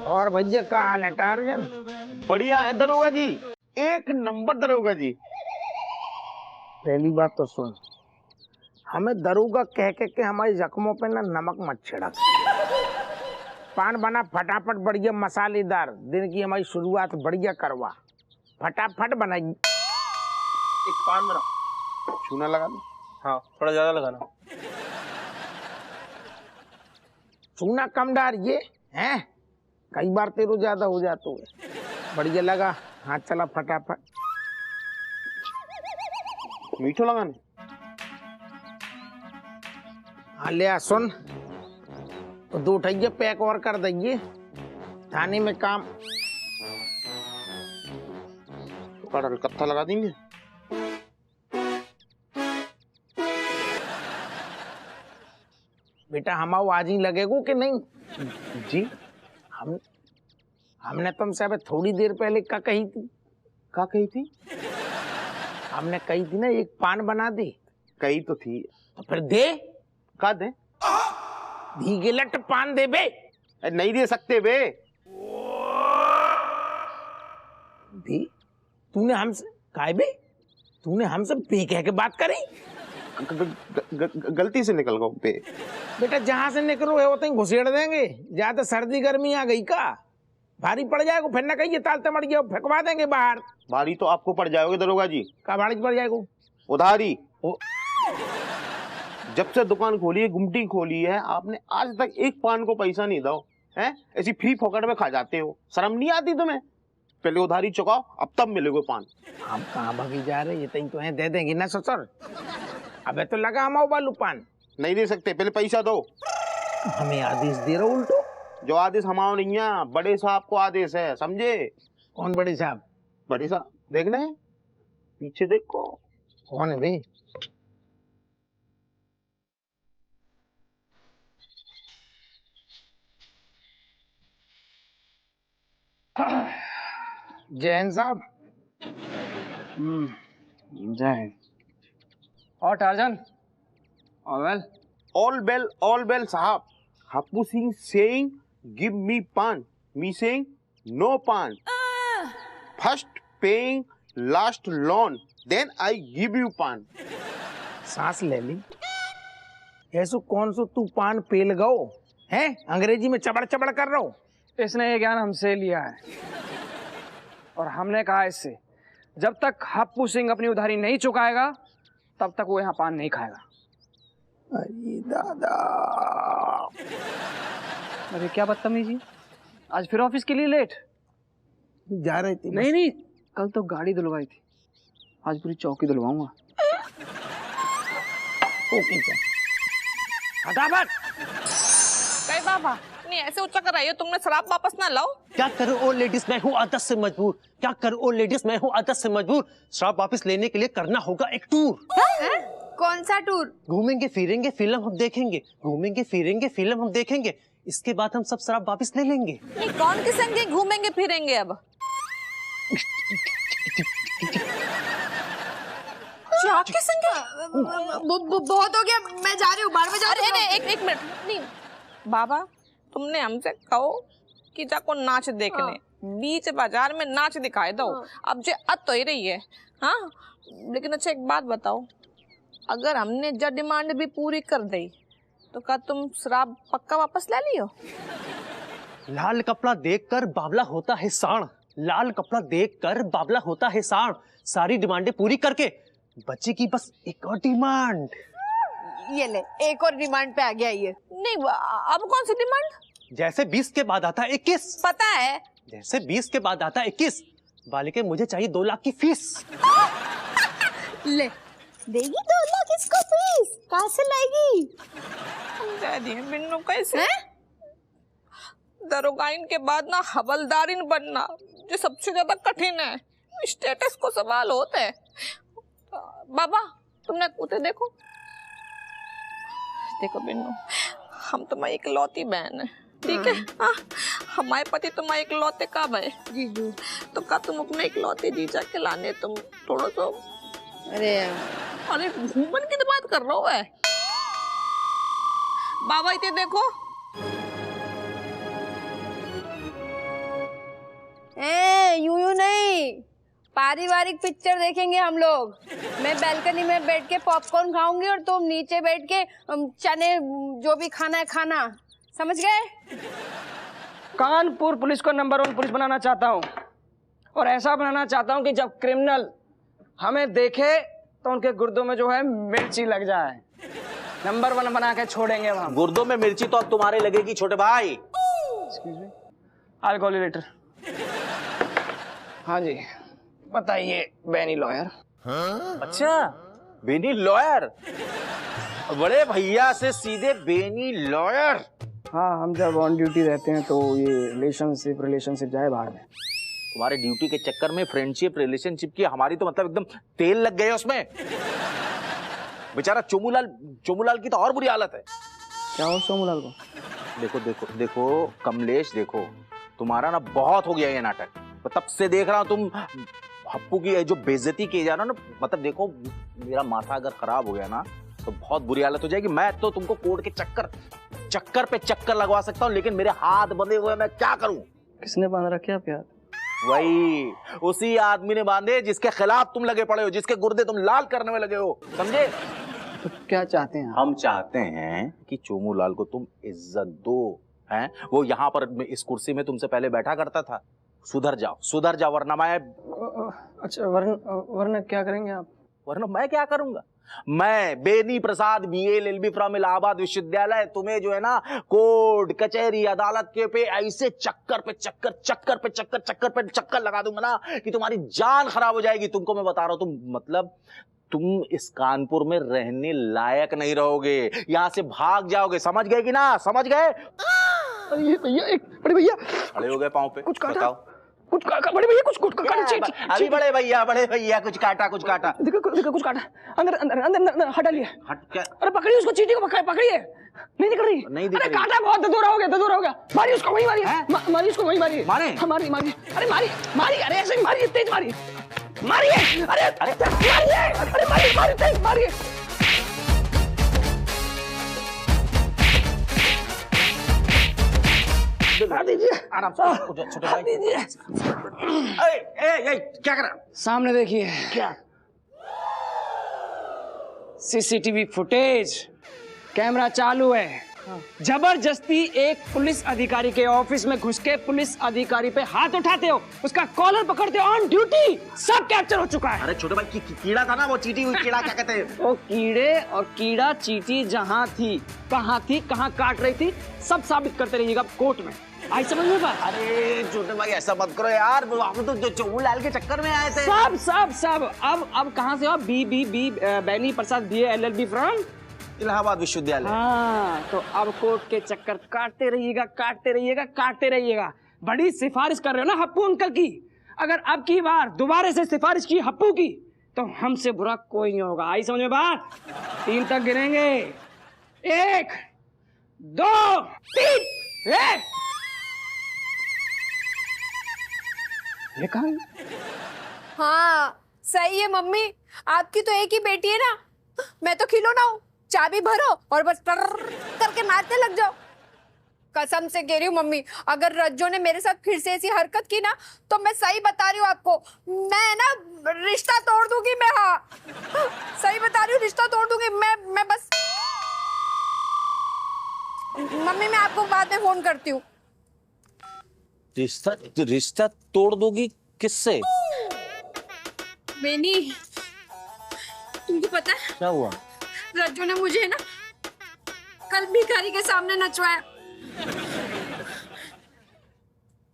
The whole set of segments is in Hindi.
और भैया का हाल है टार्जन? बढ़िया है दरोगा जी, एक नंबर दरोगा जी। पहली बात तो सुन, हमें दरोगा कह के हमारी जख्मों पे ना नमक मत छिड़क। पान बना फटाफट, बढ़िया मसालेदार, दिन की हमारी शुरुआत बढ़िया करवा, फटाफट बनाई। एक पान बना, चूना लगा लो। हाँ, थोड़ा ज्यादा लगाना। चूना कम डालिए हैं, कई बार तेरो ज्यादा हो जाता है। बढ़िया लगा, हाथ चला फटाफट। मीठो लगाने। हाँ ले आ, सुन तो 2 ठैया पैक और कर दइए, थाने में काम। तो कत्था लगा देंगे। बेटा हमारा आज ही लगेगो कि नहीं? जी हमने तुमसे अबे थोड़ी देर पहले क्या कही थी? क्या कही थी? हमने कही थी ना एक पान बना दे। कही तो थी। तो फिर दे। का दे? गिलट पान दे बे। नहीं दे सकते बे। भी तूने हमसे काहे बे? तूने हमसे बे कह के बात करी? गलती से निकल गया बे। बेटा जहां से निकलो है वो तो घुसेड़ देंगे। ज्यादा सर्दी गर्मी आ गई का, भारी पड़ जाएगा, फिर ना कहिए तालते मर गया, फेंकवा देंगे बाहर। भारी तो आपको पड़ जाओगे दरोगा जी। का भारी पड़ जाएगा? उधारी। जब से दुकान खोली है, गुमटी खोली है, आपने आज तक एक पान को पैसा नहीं दो हैं? ऐसी फ्री फोकट में खा जाते हो, शर्म नहीं आती तुम्हें? पहले उधारी चुकाओ, अब तब मिलेगा पान। हम कहाँ भागी जा रहे, ये तो है दे देंगे ना ससुर। अबे तो लगा हमारा बालू पान। नहीं दे सकते, पहले पैसा दो। हमें आदेश दे रहे उल्टो। जो आदेश हमारा नहीं है, बड़े साहब को आदेश है, समझे? कौन बड़े साहब? बड़े साहब देखना है, पीछे देखो। कौन है भाई? जैन साहब। जय। और टार्जन? ऑल बेल साहब। Happu Singh saying give me paan, me saying no paan. First paying last loan, then I give you paan. सांस ले ली। ऐसो कौन सो तू पान पेल गओ है? अंग्रेजी में चबड़ चबड़ कर रहा हो। इसने ये ज्ञान हमसे लिया है और हमने कहा इससे जब तक हप्पू सिंह अपनी उधारी नहीं चुकाएगा तब तक वो यहाँ पान नहीं खाएगा। अरे दादा, अरे क्या बदतमीजी, आज फिर ऑफिस के लिए लेट? जा रही थी? नहीं, कल तो गाड़ी धुलवाई थी, आज पूरी चौकी धुलवाऊंगा। Okay sir. फटाफट। कई बाबा नहीं ऐसे ऊंचा कर रही हो, तुमने शराब वापस ना लाओ। क्या करूं ओ लेडीज, मैं हूं आदत से मजबूर। क्या करूं ओ लेडीज, मैं हूं आदत से मजबूर। शराब वापस लेने के लिए करना होगा एक टूर। कौन सा टूर? घूमेंगे फिरेंगे फिल्म हम देखेंगे, घूमेंगे फिरेंगे फिल्म हम देखेंगे, इसके बाद हम सब शराब वापस ले लेंगे। नहीं कौन के संग घूमेंगे फिरेंगे अब? के संग? बहुत हो गया, मैं जा रही हूँ, बाहर में जा रही हूँ। एक मिनट। नहीं बाबा, तुमने हमसे कहो कि जाको नाच देखने, बीच बाजार में नाच दिखाए दो। अब जे अत तो ही रही है। हाँ लेकिन अच्छा एक बात बताओ, अगर हमने जो डिमांड भी पूरी कर दी तो क्या तुम शराब पक्का वापस ले लियो? लाल कपड़ा देखकर बावला होता है साण, लाल कपड़ा देखकर बावला होता है साण। सारी डिमांडें पूरी करके बच्चे बस एक और डिमांड। ये ले, एक और डिमांड पे आ गया ये। नहीं अब कौन सी डिमांड? जैसे 20 के बाद आता 21। पता है। जैसे 20 के बाद आता 21। बालिके मुझे चाहिए 2 लाख की फीस। ले, देगी 2 लाख इसको फीस? कहाँ से लाएगी? बिन्नू कैसे? दरोगाइन के बाद ना हवलदारिन बनना जो सबसे ज्यादा कठिन है, स्टेटस को सवाल होता है। बाबा तुमने कूते देखो बिन्नू, हम तुम्हारी इकलौती बहन है, ठीक है। हाँ, हमारे पति तुम्हारे इकलौते कब है जीजू। तो का तुम अपने इकलौते जीजा के लाने तुम थोड़ा सा। अरे अरे घूमन की तो बात कर रहा हूँ मैं। बाबा इतने देखो। यूं नहीं, पारिवारिक पिक्चर देखेंगे हम लोग। मैं बैल्कनी में बैठ के पॉपकॉर्न खाऊंगी और तुम नीचे बैठ के चने जो भी खाना है खाना, समझ गए? कानपुर पुलिस को नंबर 1 पुलिस बनाना चाहता हूँ, और ऐसा बनाना चाहता हूँ कि जब क्रिमिनल हमें देखे तो उनके गुर्दों में जो है मिर्ची लग जाए। नंबर 1 बना के छोड़ेंगे हम। गुर्दों में मिर्ची तो अब तुम्हारे लगेगी छोटे भाई। I'll call you later। हाँ जी, बताइए बेनी लॉयर। अच्छा, बेनी लॉयर, बड़े भैया से सीधे बेनी लॉयर। हाँ, हम जब ऑन ड्यूटी रहते हैं तो ये रिलेशनशिप जाए बाहर में। तुम्हारे ड्यूटी के चक्कर में फ्रेंडशिप रिलेशनशिप की हमारी तो मतलब एकदम तेल लग गए उसमें। बेचारा चोमूलाल की तो और बुरी हालत है। क्या हो सोमूलाल को? देखो देखो देखो कमलेश, देखो तुम्हारा ना बहुत हो गया ये नाटक। तो तब से देख रहा हूं तुम हप्पू की जो बेइज्जती की जा रहा ना, मतलब देखो मेरा माथा अगर खराब हो गया ना तो बहुत बुरी हालत हो जाएगी। मैं तो तुमको कोर्ट के चक्कर पे चक्कर लगवा सकता हूँ, लेकिन मेरे हाथ बंधे हुए मैं क्या करूं? किसने बांध रखे आप यार? वही उसी आदमी ने बांधे जिसके खिलाफ तुम लगे पड़े हो, जिसके गुर्दे तुम लाल करने में लगे हो, समझे? तो क्या चाहते हैं आप? हम चाहते हैं कि चोमूलाल को तुम इज्जत दो। हैं, वो यहाँ पर इस कुर्सी में तुमसे पहले बैठा करता था। सुधर जाओ वरना मैं। अच्छा, वरना क्या करेंगे आप? वरना मैं क्या करूंगा? मैं Beni Prasad BA LLB from Allahabad विश्वविद्यालय तुम्हें जो है ना कोर्ट कचहरी अदालत के पे ऐसे चक्कर पे चक्कर लगा दूंगा ना कि तुम्हारी जान खराब हो जाएगी। तुमको मैं बता रहा हूं, तुम इस कानपुर में रहने लायक नहीं रहोगे, यहां से भाग जाओगे। समझ गए कि ना? समझ गए? अरे भैया, एक बड़े भैया खड़े हो गए पांव पे। कुछ काटा? बताओ। कुछ बड़े भैया कुछ काटा? अभी बड़े भैया कुछ काटा। देखो कुछ काटा। अंदर हटा लिया। हट क्या? अरे पकड़िए उसको, चींटी को पकड़िए। नहीं दिख रही। अरे काटा बहुत ददोरा हो गया। मारिए उसको, वही मारिए उसको, वही मारिए। मारे? हाँ, मारिए। अरे मारिए, अरे ऐसे ही मारिए, तेज मारिए। मारिए, तेज मारिए। दीजिए आराम से छोटे भाई। दीजिए। क्या करा? सामने देखिए। क्या? CCTV फुटेज, कैमरा चालू है। जबरदस्ती एक पुलिस अधिकारी के ऑफिस में घुस के पुलिस अधिकारी पे हाथ उठाते हो, उसका कॉलर पकड़ते हो ऑन ड्यूटी, सब कैप्चर हो चुका है। अरे छोटे भाई कीड़ा था ना वो, चींटी हुई कीड़ा क्या कहते हैं? वो कीड़े और कीड़ा चींटी जहाँ थी, कहाँ काट रही थी, सब साबित करते रहिएगा कोर्ट में। आई समझ में बात? अरे छोटे भाई ऐसा मत करो यार, हम तो चोमूलाल के चक्कर में आए थे। सब अब कहाँ से हो? Beni Prasad BA LLB from Allahabad विश्वविद्यालय। हाँ, तो अब कोर्ट के चक्कर काटते रहिएगा। बड़ी सिफारिश कर रहे हो ना हप्पू अंकल की। अगर अब की बार दोबारा से सिफारिश की हप्पू की तो हमसे बुरा कोई नहीं होगा। आई समझ में बात? 3 तक गिनेंगे। 1 2 3। ये कहाँ है? हाँ सही है मम्मी, आपकी तो एक ही बेटी है ना, मैं तो खिलौना हूँ। चाबी भरो और बस करके नाचने लग जाओ। कसम से कह रही हूँ मम्मी, अगर रज्जो ने मेरे साथ फिर से ऐसी हरकत की ना तो मैं सही बता रही हूँ आपको, मैं ना रिश्ता तोड़ दूंगी मैं। हाँ सही बता रही हूँ, रिश्ता तोड़ दूंगी मैं बस। मम्मी मैं आपको बाद में फोन करती हूँ। रिश्ता तोड़ दोगी? किससे? बेनी, तुमको पता है क्या हुआ? रज्जू ने मुझे ना कल भिखारी के सामने नचवाया।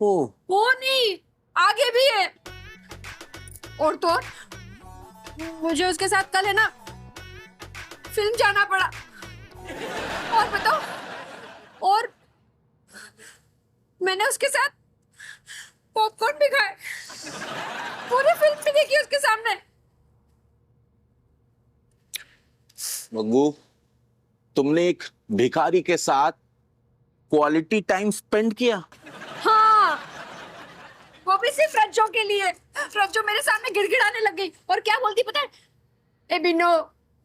वो नहीं, आगे भी है। और तो और, मुझे उसके साथ कल है ना फिल्म जाना पड़ा। और बताओ, और मैंने उसके साथ पॉपकॉर्न भी खाए, पूरी फिल्म भी देखी उसके सामने। मग्गू, तुमने एक भिखारी के साथ क्वालिटी टाइम स्पेंड किया? हाँ, वो भी सिर्फ रज्जो के लिए। रज्जो मेरे सामने गिड़गिड़ाने लग गई और क्या बोलती पता है? ए बिनो,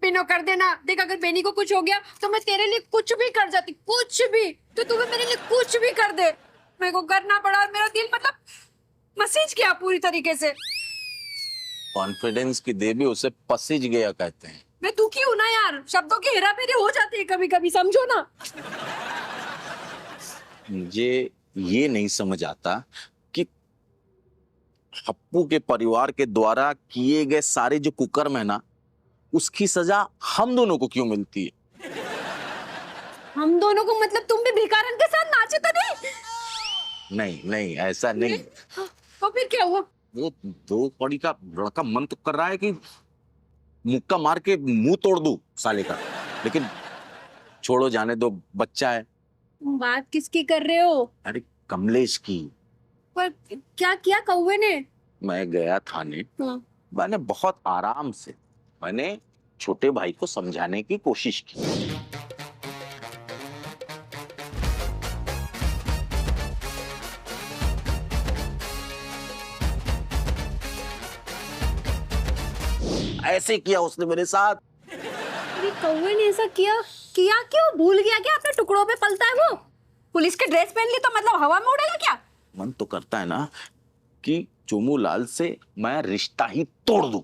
बिनो कर देना, देख अगर बेनी को कुछ हो गया तो मैं तेरे लिए कुछ भी कर जाती, कुछ भी। तो तुम्हें मेरे लिए कुछ भी कर दे। मेरे को करना पड़ा और मेरा दिल मतलब मसीज गया पूरी तरीके से। कॉन्फिडेंस की देवी उसे पसीज गया कहते हैं। मैं दुखी हूँ ना यार, शब्दों की हेराफेरी हो जाती है कभी कभी, समझो ना। मुझे ये नहीं समझ आता कि हप्पू के परिवार के द्वारा किए गए सारे जो कुकर्म है ना, उसकी सजा हम दोनों को क्यों मिलती है? हम दोनों को मतलब तुम भी भिखारन के साथ नाचे तो नहीं? नहीं नहीं, ऐसा नहीं। तो फिर क्या हुआ? वो दो कौड़ी का लड़का मन तो कर रहा है कि मुक्का मार के मुंह तोड़ दूं साले का, लेकिन छोड़ो, जाने दो, बच्चा है। बात किसकी कर रहे हो? अरे कमलेश की। पर क्या किया कौवे ने? मैं गया थाने, मैंने बहुत आराम से मैंने छोटे भाई को समझाने की कोशिश की। ऐसे किया उसने मेरे साथ। अरे कौवे ने ऐसा किया? किया क्यों? भूल गया क्या अपने टुकड़ों पे पलता है वो? पुलिस की ड्रेस पहन ली तो मतलब हवा में उड़ेगा क्या? मन तो करता है ना कि चोमू लाल से मैं रिश्ता ही तोड़ दूं।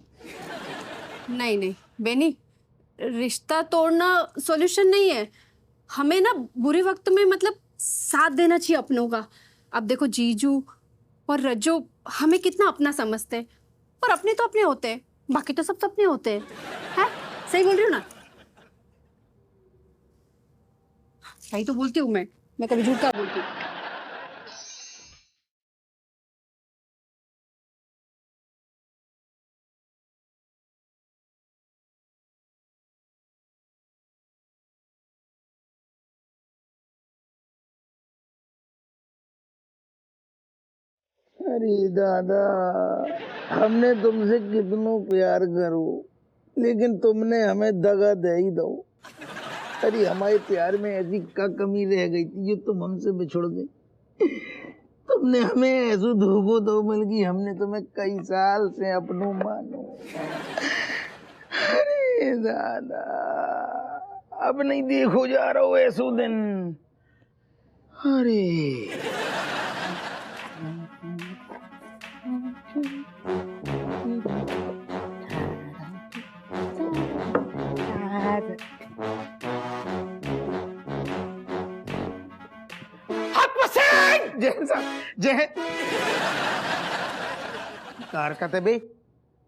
नहीं नहीं बेनी, रिश्ता तोड़ना सॉल्यूशन नहीं है। हमें ना बुरे वक्त में मतलब साथ देना चाहिए अपनों का। अब देखो जीजू और रज्जो हमें कितना अपना समझते हैं, और अपने तो अपने होते हैं, बाकी तो सब अपने होते हैं। है? सही बोल रही हूँ ना? सही तो बोलती हूँ मैं कभी झूठ का बोलती हूँ। अरे दादा, हमने तुमसे कितनो प्यार करो, लेकिन तुमने हमें दगा दे ही दो। अरे हमारे प्यार में ऐसी क्या कमी रह गई थी जो तुम हमसे बिछुड़ गई? तुमने हमें ऐसा धोखो दो मिल गई, हमने तुम्हें कई साल से अपनों मानो। अरे दादा, अब नहीं देखो जा रहा हो ऐसो दिन। अरे जय हरकत है बे?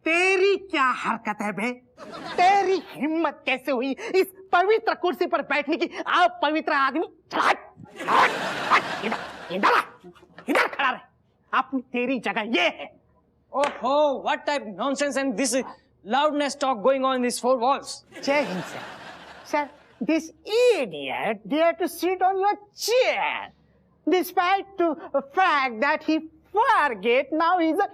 तेरी क्या हरकत है बे? तेरी हिम्मत कैसे हुई इस पवित्र कुर्सी पर बैठने की? आप पवित्र आदमी, इधर खड़ा रहे। अपनी तेरी जगह ये है। ओहो, what type nonsense and this loudness talk going on in these four walls? जय Hind sir. Sir, this idiot dared to sit on your chair despite the fact that he forget now he's a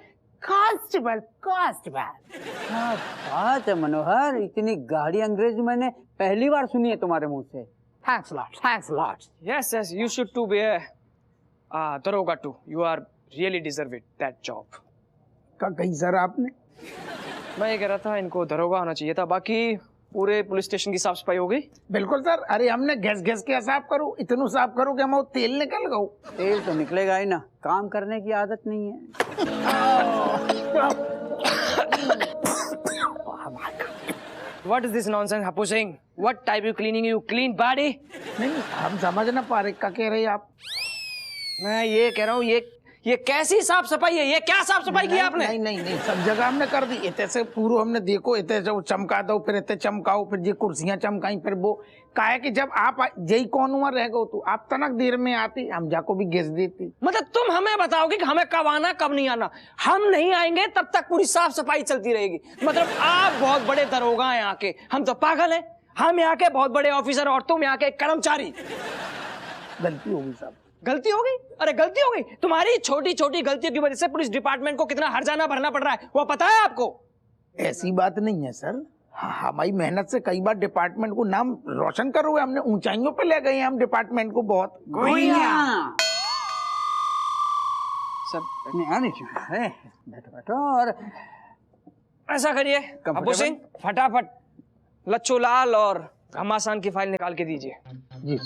constable. क्या बात है मनोहर, इतनी गाड़ी अंग्रेजी मैंने पहली बार सुनी है तुम्हारे मुंह से। Thanks a lot. Yes, you should too be a daroga too. You are really deserve it that job. क्या कही सर आपने? मैं ये कह रहा था इनको दरोगा होना चाहिए था। बाकी पूरे पुलिस स्टेशन की साफ सफाई हो गई? बिल्कुल सर। अरे हमने घस क्या साफ करूं, इतना साफ करूं कि हम तेल निकल गऊ। तेल तो निकलेगा ही ना, काम करने की आदत नहीं है। What is this nonsense, Happu Singh? What type you cleaning? You clean body? नहीं, हम समझ ना पा रहे क्या कह रहे आप। मैं ये कह रहा हूँ, ये कैसी साफ सफाई है? ये क्या साफ सफाई की आपने? नहीं, सब जगह हमने कर दी। इतने से पूरा हमने देखो, इतने जो चमका दो, फिर इतने चमकाओ, फिर ये कुर्सियां चमकाई, फिर वो काहे कि जब आप यही कौन हुआ रह गो तो आप तनक देर में आती, हम जाको भी घिस देती। मतलब तुम हमें बताओगे कि हमें कब आना कब नहीं आना? हम नहीं आएंगे तब तक पूरी साफ सफाई चलती रहेगी। मतलब आप बहुत बड़े दरोगा हैं यहाँ के, हम तो पागल हैं। हम यहाँ के बहुत बड़े ऑफिसर और तुम यहाँ के कर्मचारी। गलती होगी साहब, गलती हो गई? अरे गलती हो गई? तुम्हारी छोटी छोटी गलतियों की वजह से पुलिस डिपार्टमेंट को कितना हर्जाना भरना पड़ रहा है, वो पता है आपको? ऐसी बात नहीं है सर। हमारी मेहनत से कई बार डिपार्टमेंट को नाम रोशन कर हुए, हमने ऊंचाइयों पे ले गए हैं हम डिपार्टमेंट को बहुत। सब बैठो बैठो और ऐसा करिए अबू सिंह, फटाफट लच्छू लाल और घमासान की फाइल निकाल के दीजिए। जी।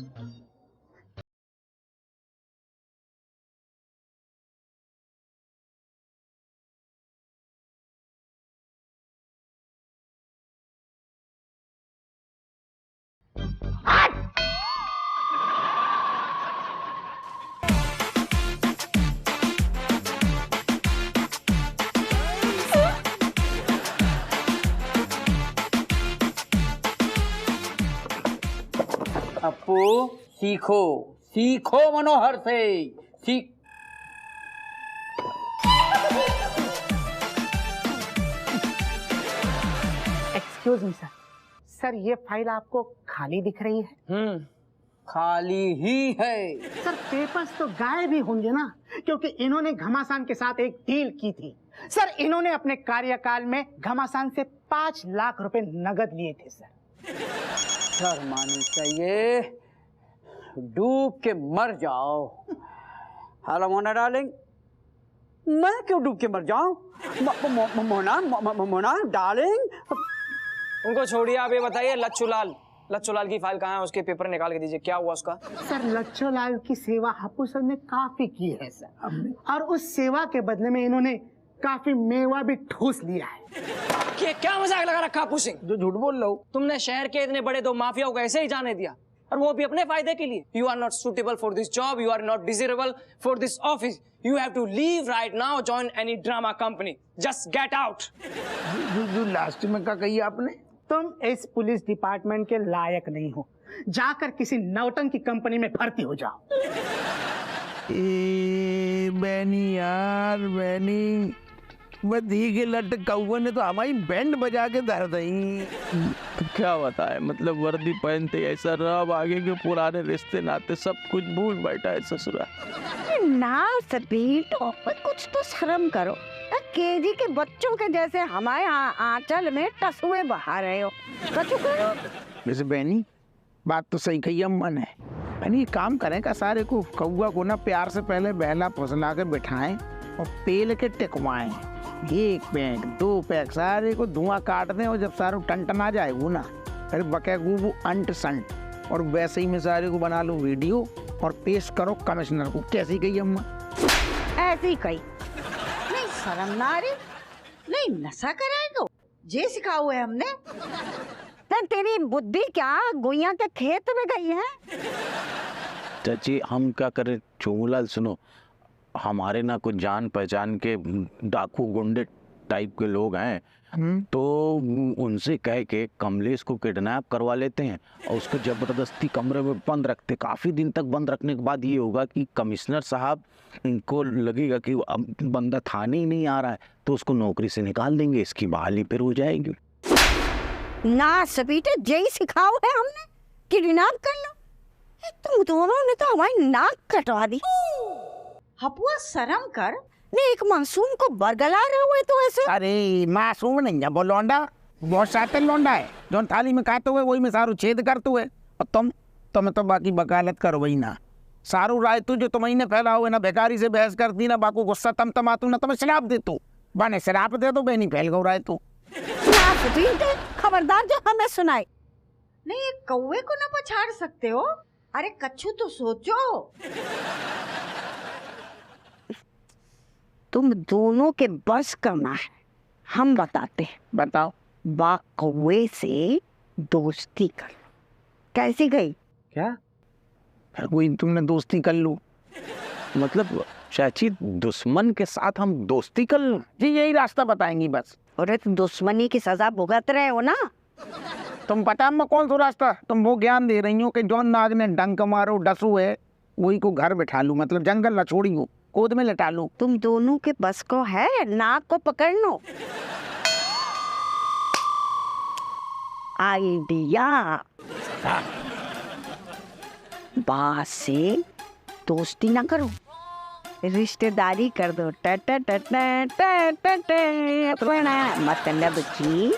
अपू सीखो सीखो मनोहर से सीख। एक्सक्यूज मी सर, सर ये फाइल आपको खाली दिख रही है? खाली ही है सर। पेपर्स तो गायब ही होंगे ना, क्योंकि इन्होंने घमासान के साथ एक डील की थी। सर इन्होंने अपने कार्यकाल में घमासान से 5 लाख रुपए नगद लिए थे सर। शर्मानी चाहिए, डूब के मर जाओ। हेलो मोना डार्लिंग, मैं क्यों डूब के मर जाऊं? मोना डार्लिंग। उनको छोड़िए, आप ये बताइए लच्छू लाल की फाइल कहाँ है? उसके पेपर निकाल के दीजिए, क्या हुआ उसका? सर लच्छू लाल की सेवा हप्पू सर ने काफी की है सर, और उस सेवा के बदले में इन्होंने काफी मेवा भी ठूस लिया है। क्या मजाक लगा रखा हप्पू सिंह? जो झूठ बोल रहा हूँ। तुमने शहर के इतने बड़े 2 माफियाओं को ऐसे ही जाने दिया, और वो भी अपने फायदे के लिए। You are not suitable for this job, you are not desirable for this office, you have to leave right now, join any drama company, just get out. जो लास्ट में क्या कही आपने? तुम इस पुलिस डिपार्टमेंट के लायक नहीं हो, जाकर किसी नौटंकी कंपनी में भर्ती हो जाओ। बैनी यार बैनी, बधी के लट कौवे ने तो हमारी बैंड बजा के धर दी। क्या बताए, मतलब वर्दी पहनते ऐसा रब, आगे के पुराने रिश्ते नाते सब कुछ भूल बैठा है ससुरा। ना बेटो, कुछ तो शर्म करो। केजी के बच्चों के जैसे हमारे आंचल में टसुए बहा रहे हो। कचू करो। वैसे बहनी बात तो सही कही अम्मा ने। बहनी काम करें का सारे को, कौवा को ना प्यार से पहले बहला फुसला के बिठाएं और पेल के टिकवाएं। 1 पैक 2 पैक सारे को धुआं काट दें, और जब सारे टन आ जाए वो ना फिर बकेगू वो अंट संट, और वैसे ही मैं सारे को बना लूँ वीडियो और पेश करो कमिश्नर को। कैसी कही अम्मा? ऐसी कही नहीं, शर्म ना आ रही? नहीं नशा कराए दो, जे सिखाओ है हमने। तेरी बुद्धि क्या गुइया के खेत में गई है? चाची हम क्या करें? चोमूलाल सुनो, हमारे ना कुछ जान पहचान के डाकू गुंडे टाइप के लोग हैं, तो उनसे कह के कमलेश को किडनैप करवा लेते हैं और उसको जबरदस्ती कमरे में बंद रखते। काफी दिन तक बंद रखने के बाद ये होगा कि कमिश्नर साहब इनको लगेगा कि अब बंदा थाने ही नहीं आ रहा है, तो उसको नौकरी से निकाल देंगे, इसकी बहाली फिर हो जाएगी। ना सबीटे जय सिखाओ है हमने, किडनैप कर लो। तुम दोनों ने तो हमारी नाक कटवा दी। हपुआ शर्म कर, ने एक मासूम को बरगला रहे हुए तो ऐसे। अरे मासूम नहीं है वो लौंडा, बहुत शातिर लौंडा है, जो थाली में खाते हुए वही में सारू छेद करते हुए। और तुम्हें तो बाकी वकालत करो वही ना। सारू राय तू जो तुम्हें ने फैला हुए ना, बेकारी से बहस करती ना, बाकू गुस्सा तमातू ना, तुम्हें शराब दे तू बने शराब दे दो, बहनी फैल गौ राय तू। खबरदार जो हमें सुनाए। नहीं एक कौवे को ना पछाड़ सकते हो? अरे कच्छू तो सोचो। तुम दोनों के बस का ना है, हम बताते हैं। बताओ। बा कौवे से दोस्ती कर। कैसी गई? क्या वही तुमने दोस्ती कर लो? मतलब चाची दुश्मन के साथ हम दोस्ती कर लो? जी यही रास्ता बताएंगी बस। अरे तुम दुश्मनी की सजा भुगत रहे हो ना। तुम पता मैं कौन सा रास्ता? तुम वो ज्ञान दे रही हो कि जौन नाग ने डंक मारो डसू है वही को घर बिठा लूं, मतलब जंगल न छोड़ी हो, गोद में लटा लूं। तुम दोनों के बस को है नाग को पकड़ लो। आइडिया। बात से दोस्ती ना करो, रिश्तेदारी कर दो। मतलब की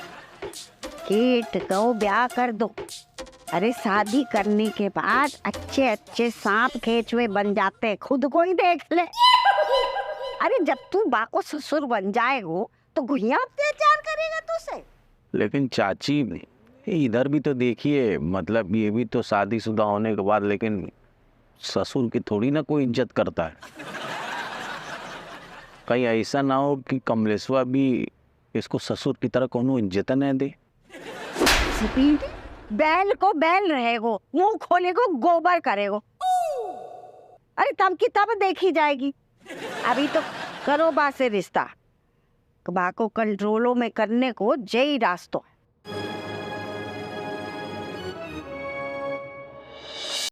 केट को ब्याह कर दो। अरे शादी करने के बाद अच्छे अच्छे सांप केचुए बन जाते, खुद को ही देख ले। अरे जब तू बा को ससुर बन जाएगो तो गुहिया अत्याचार करेगा तुझसे। लेकिन चाची इधर भी तो देखिए, मतलब ये भी तो शादीशुदा होने के बाद लेकिन ससुर की थोड़ी ना कोई इज्जत करता है। कहीं ऐसा ना हो कि कमलेश्वर भी इसको ससुर की तरह कोनो इज्जत न दे। स्पीड बैल को बैल रहेगो, मुंह खोलेगो गोबर करेगो। अरे तब की तब देखी जाएगी। अभी तो करो बा से रिश्ता, बा को कंट्रोलों में करने को जय रास्तों है।